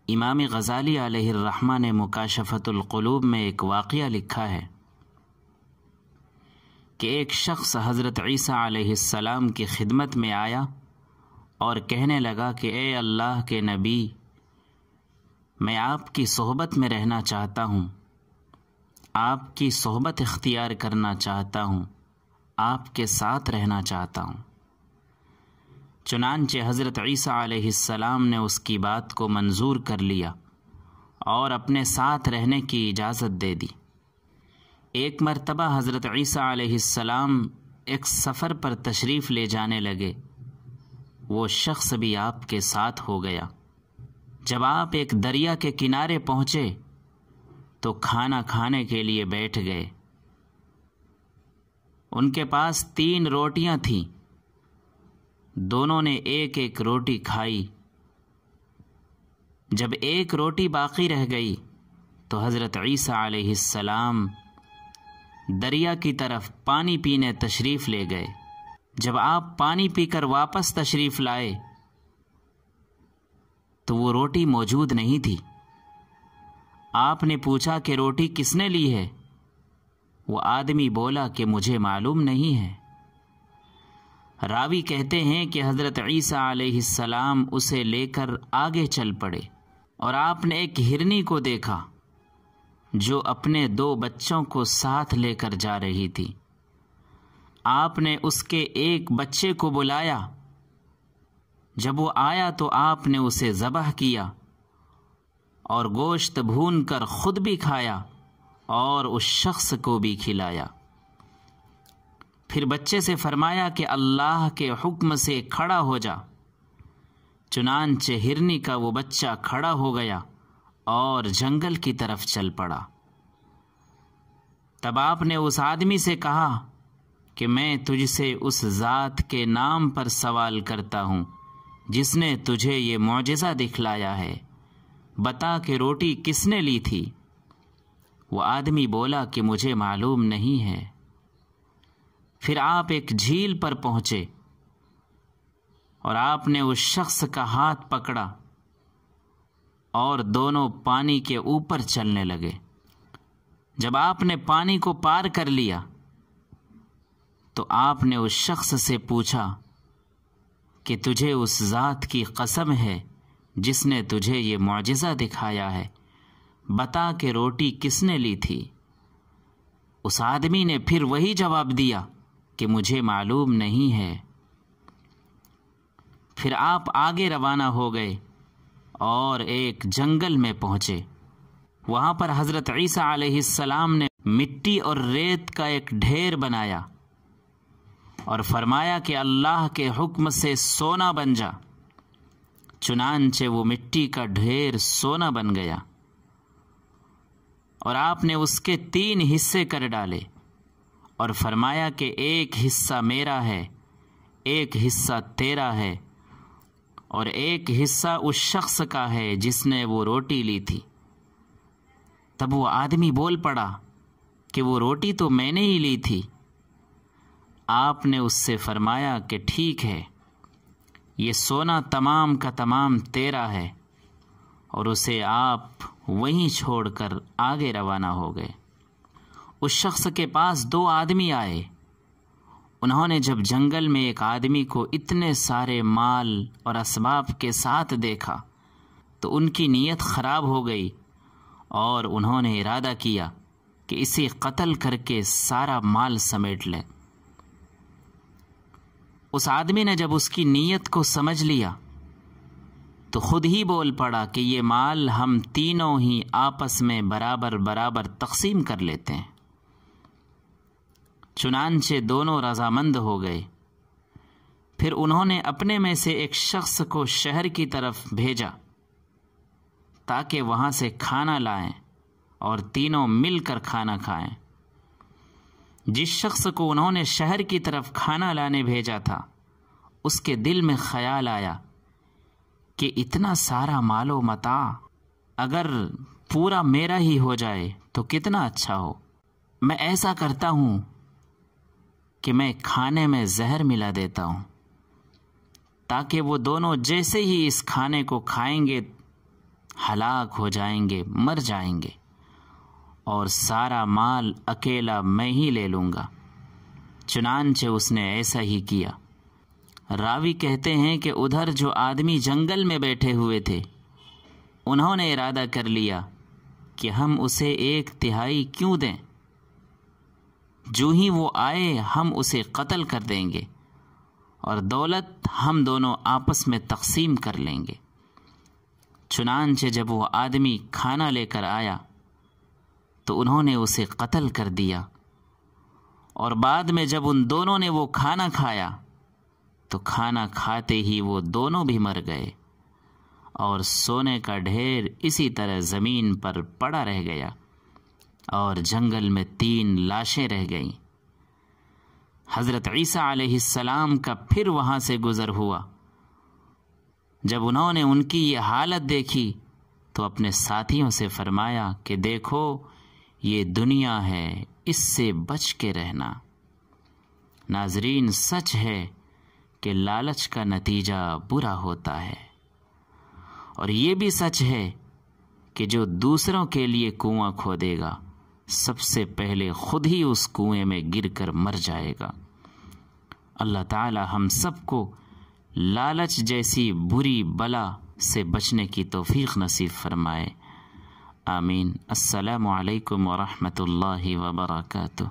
امام غزالی علیہ الرحمہ نے مکاشفۃ القلوب میں ایک واقعہ لکھا ہے کہ ایک شخص حضرت عیسیٰ علیہ السلام کی خدمت میں آیا اور کہنے لگا کہ اے اللہ کے نبی، میں آپ کی صحبت میں رہنا چاہتا ہوں، آپ کی صحبت اختیار کرنا چاہتا ہوں، آپ کے ساتھ رہنا چاہتا ہوں۔ چنانچہ حضرت عیسیٰ علیہ السلام نے اس کی بات کو منظور کر لیا اور اپنے ساتھ رہنے کی اجازت دے دی۔ ایک مرتبہ حضرت عیسیٰ علیہ السلام ایک سفر پر تشریف لے جانے لگے، وہ شخص بھی آپ کے ساتھ ہو گیا۔ جب آپ ایک دریا کے کنارے پہنچے تو کھانا کھانے کے لیے بیٹھ گئے۔ ان کے پاس 3 روٹیاں تھیں، دونوں نے ایک ایک روٹی کھائی۔ جب ایک روٹی باقی رہ گئی تو حضرت عیسیٰ علیہ السلام دریا کی طرف پانی پینے تشریف لے گئے۔ جب آپ پانی پی کر واپس تشریف لائے تو وہ روٹی موجود نہیں تھی۔ آپ نے پوچھا کہ روٹی کس نے لی ہے؟ وہ آدمی بولا کہ مجھے معلوم نہیں ہے۔ راوی کہتے ہیں کہ حضرت عیسیٰ علیہ السلام اسے لے کر آگے چل پڑے اور آپ نے ایک ہرنی کو دیکھا جو اپنے 2 بچوں کو ساتھ لے کر جا رہی تھی۔ آپ نے اس کے ایک بچے کو بلایا۔ جب وہ آیا تو آپ نے اسے ذبح کیا اور گوشت بھون کر خود بھی کھایا اور اس شخص کو بھی کھلایا۔ پھر بچے سے فرمایا کہ اللہ کے حکم سے کھڑا ہو جا۔ چنانچہ ہرنی کا وہ بچہ کھڑا ہو گیا اور جنگل کی طرف چل پڑا۔ تب آپ نے اس آدمی سے کہا کہ میں تجھ سے اس ذات کے نام پر سوال کرتا ہوں جس نے تجھے یہ معجزہ دکھلایا ہے، بتا کہ روٹی کس نے لی تھی؟ وہ آدمی بولا کہ مجھے معلوم نہیں ہے۔ پھر آپ ایک جھیل پر پہنچے اور آپ نے اس شخص کا ہاتھ پکڑا اور دونوں پانی کے اوپر چلنے لگے۔ جب آپ نے پانی کو پار کر لیا تو آپ نے اس شخص سے پوچھا کہ تجھے اس ذات کی قسم ہے جس نے تجھے یہ معجزہ دکھایا ہے، بتا کہ روٹی کس نے لی تھی؟ اس آدمی نے پھر وہی جواب دیا کہ مجھے معلوم نہیں ہے۔ پھر آپ آگے روانہ ہو گئے اور ایک جنگل میں پہنچے۔ وہاں پر حضرت عیسیٰ علیہ السلام نے مٹی اور ریت کا ایک ڈھیر بنایا اور فرمایا کہ اللہ کے حکم سے سونا بن جا۔ چنانچہ وہ مٹی کا ڈھیر سونا بن گیا اور آپ نے اس کے 3 حصے کر ڈالے اور فرمایا کہ ایک حصہ میرا ہے، ایک حصہ تیرا ہے اور ایک حصہ اس شخص کا ہے جس نے وہ روٹی لی تھی۔ تب وہ آدمی بول پڑا کہ وہ روٹی تو میں نے ہی لی تھی۔ آپ نے اس سے فرمایا کہ ٹھیک ہے، یہ سونا تمام کا تمام تیرا ہے، اور اسے آپ وہیں چھوڑ کر آگے روانہ ہو گئے۔ اس شخص کے پاس 2 آدمی آئے۔ انہوں نے جب جنگل میں ایک آدمی کو اتنے سارے مال اور اسباب کے ساتھ دیکھا تو ان کی نیت خراب ہو گئی اور انہوں نے ارادہ کیا کہ اسے قتل کر کے سارا مال سمیٹ لیں۔ اس آدمی نے جب اس کی نیت کو سمجھ لیا تو خود ہی بول پڑا کہ یہ مال ہم تینوں ہی آپس میں برابر برابر تقسیم کر لیتے ہیں۔ چنانچہ دونوں رضامند ہو گئے۔ پھر انہوں نے اپنے میں سے ایک شخص کو شہر کی طرف بھیجا تاکہ وہاں سے کھانا لائیں اور تینوں مل کر کھانا کھائیں۔ جس شخص کو انہوں نے شہر کی طرف کھانا لانے بھیجا تھا، اس کے دل میں خیال آیا کہ اتنا سارا مال و متاع اگر پورا میرا ہی ہو جائے تو کتنا اچھا ہو۔ میں ایسا کرتا ہوں کہ میں کھانے میں زہر ملا دیتا ہوں تاکہ وہ دونوں جیسے ہی اس کھانے کو کھائیں گے ہلاک ہو جائیں گے، مر جائیں گے، اور سارا مال اکیلا میں ہی لے لوں گا۔ چنانچہ اس نے ایسا ہی کیا۔ راوی کہتے ہیں کہ ادھر جو آدمی جنگل میں بیٹھے ہوئے تھے انہوں نے ارادہ کر لیا کہ ہم اسے 1/3 کیوں دیں، جو ہی وہ آئے ہم اسے قتل کر دیں گے اور دولت ہم دونوں آپس میں تقسیم کر لیں گے۔ چنانچہ جب وہ آدمی کھانا لے کر آیا تو انہوں نے اسے قتل کر دیا، اور بعد میں جب ان دونوں نے وہ کھانا کھایا تو کھانا کھاتے ہی وہ دونوں بھی مر گئے، اور سونے کا ڈھیر اسی طرح زمین پر پڑا رہ گیا، اور جنگل میں 3 لاشیں رہ گئیں۔ حضرت عیسیٰ علیہ السلام کا پھر وہاں سے گزر ہوا۔ جب انہوں نے ان کی یہ حالت دیکھی تو اپنے ساتھیوں سے فرمایا کہ دیکھو یہ دنیا ہے، اس سے بچ کے رہنا۔ ناظرین، سچ ہے کہ لالچ کا نتیجہ برا ہوتا ہے، اور یہ بھی سچ ہے کہ جو دوسروں کے لیے کنواں کھودے گا سب سے پہلے خود ہی اس کنویں میں گر کر مر جائے گا۔ اللہ تعالی ہم سب کو لالچ جیسی بری بلا سے بچنے کی توفیق نصیب فرمائے، آمین۔ السلام علیکم ورحمۃ اللہ وبرکاتہ۔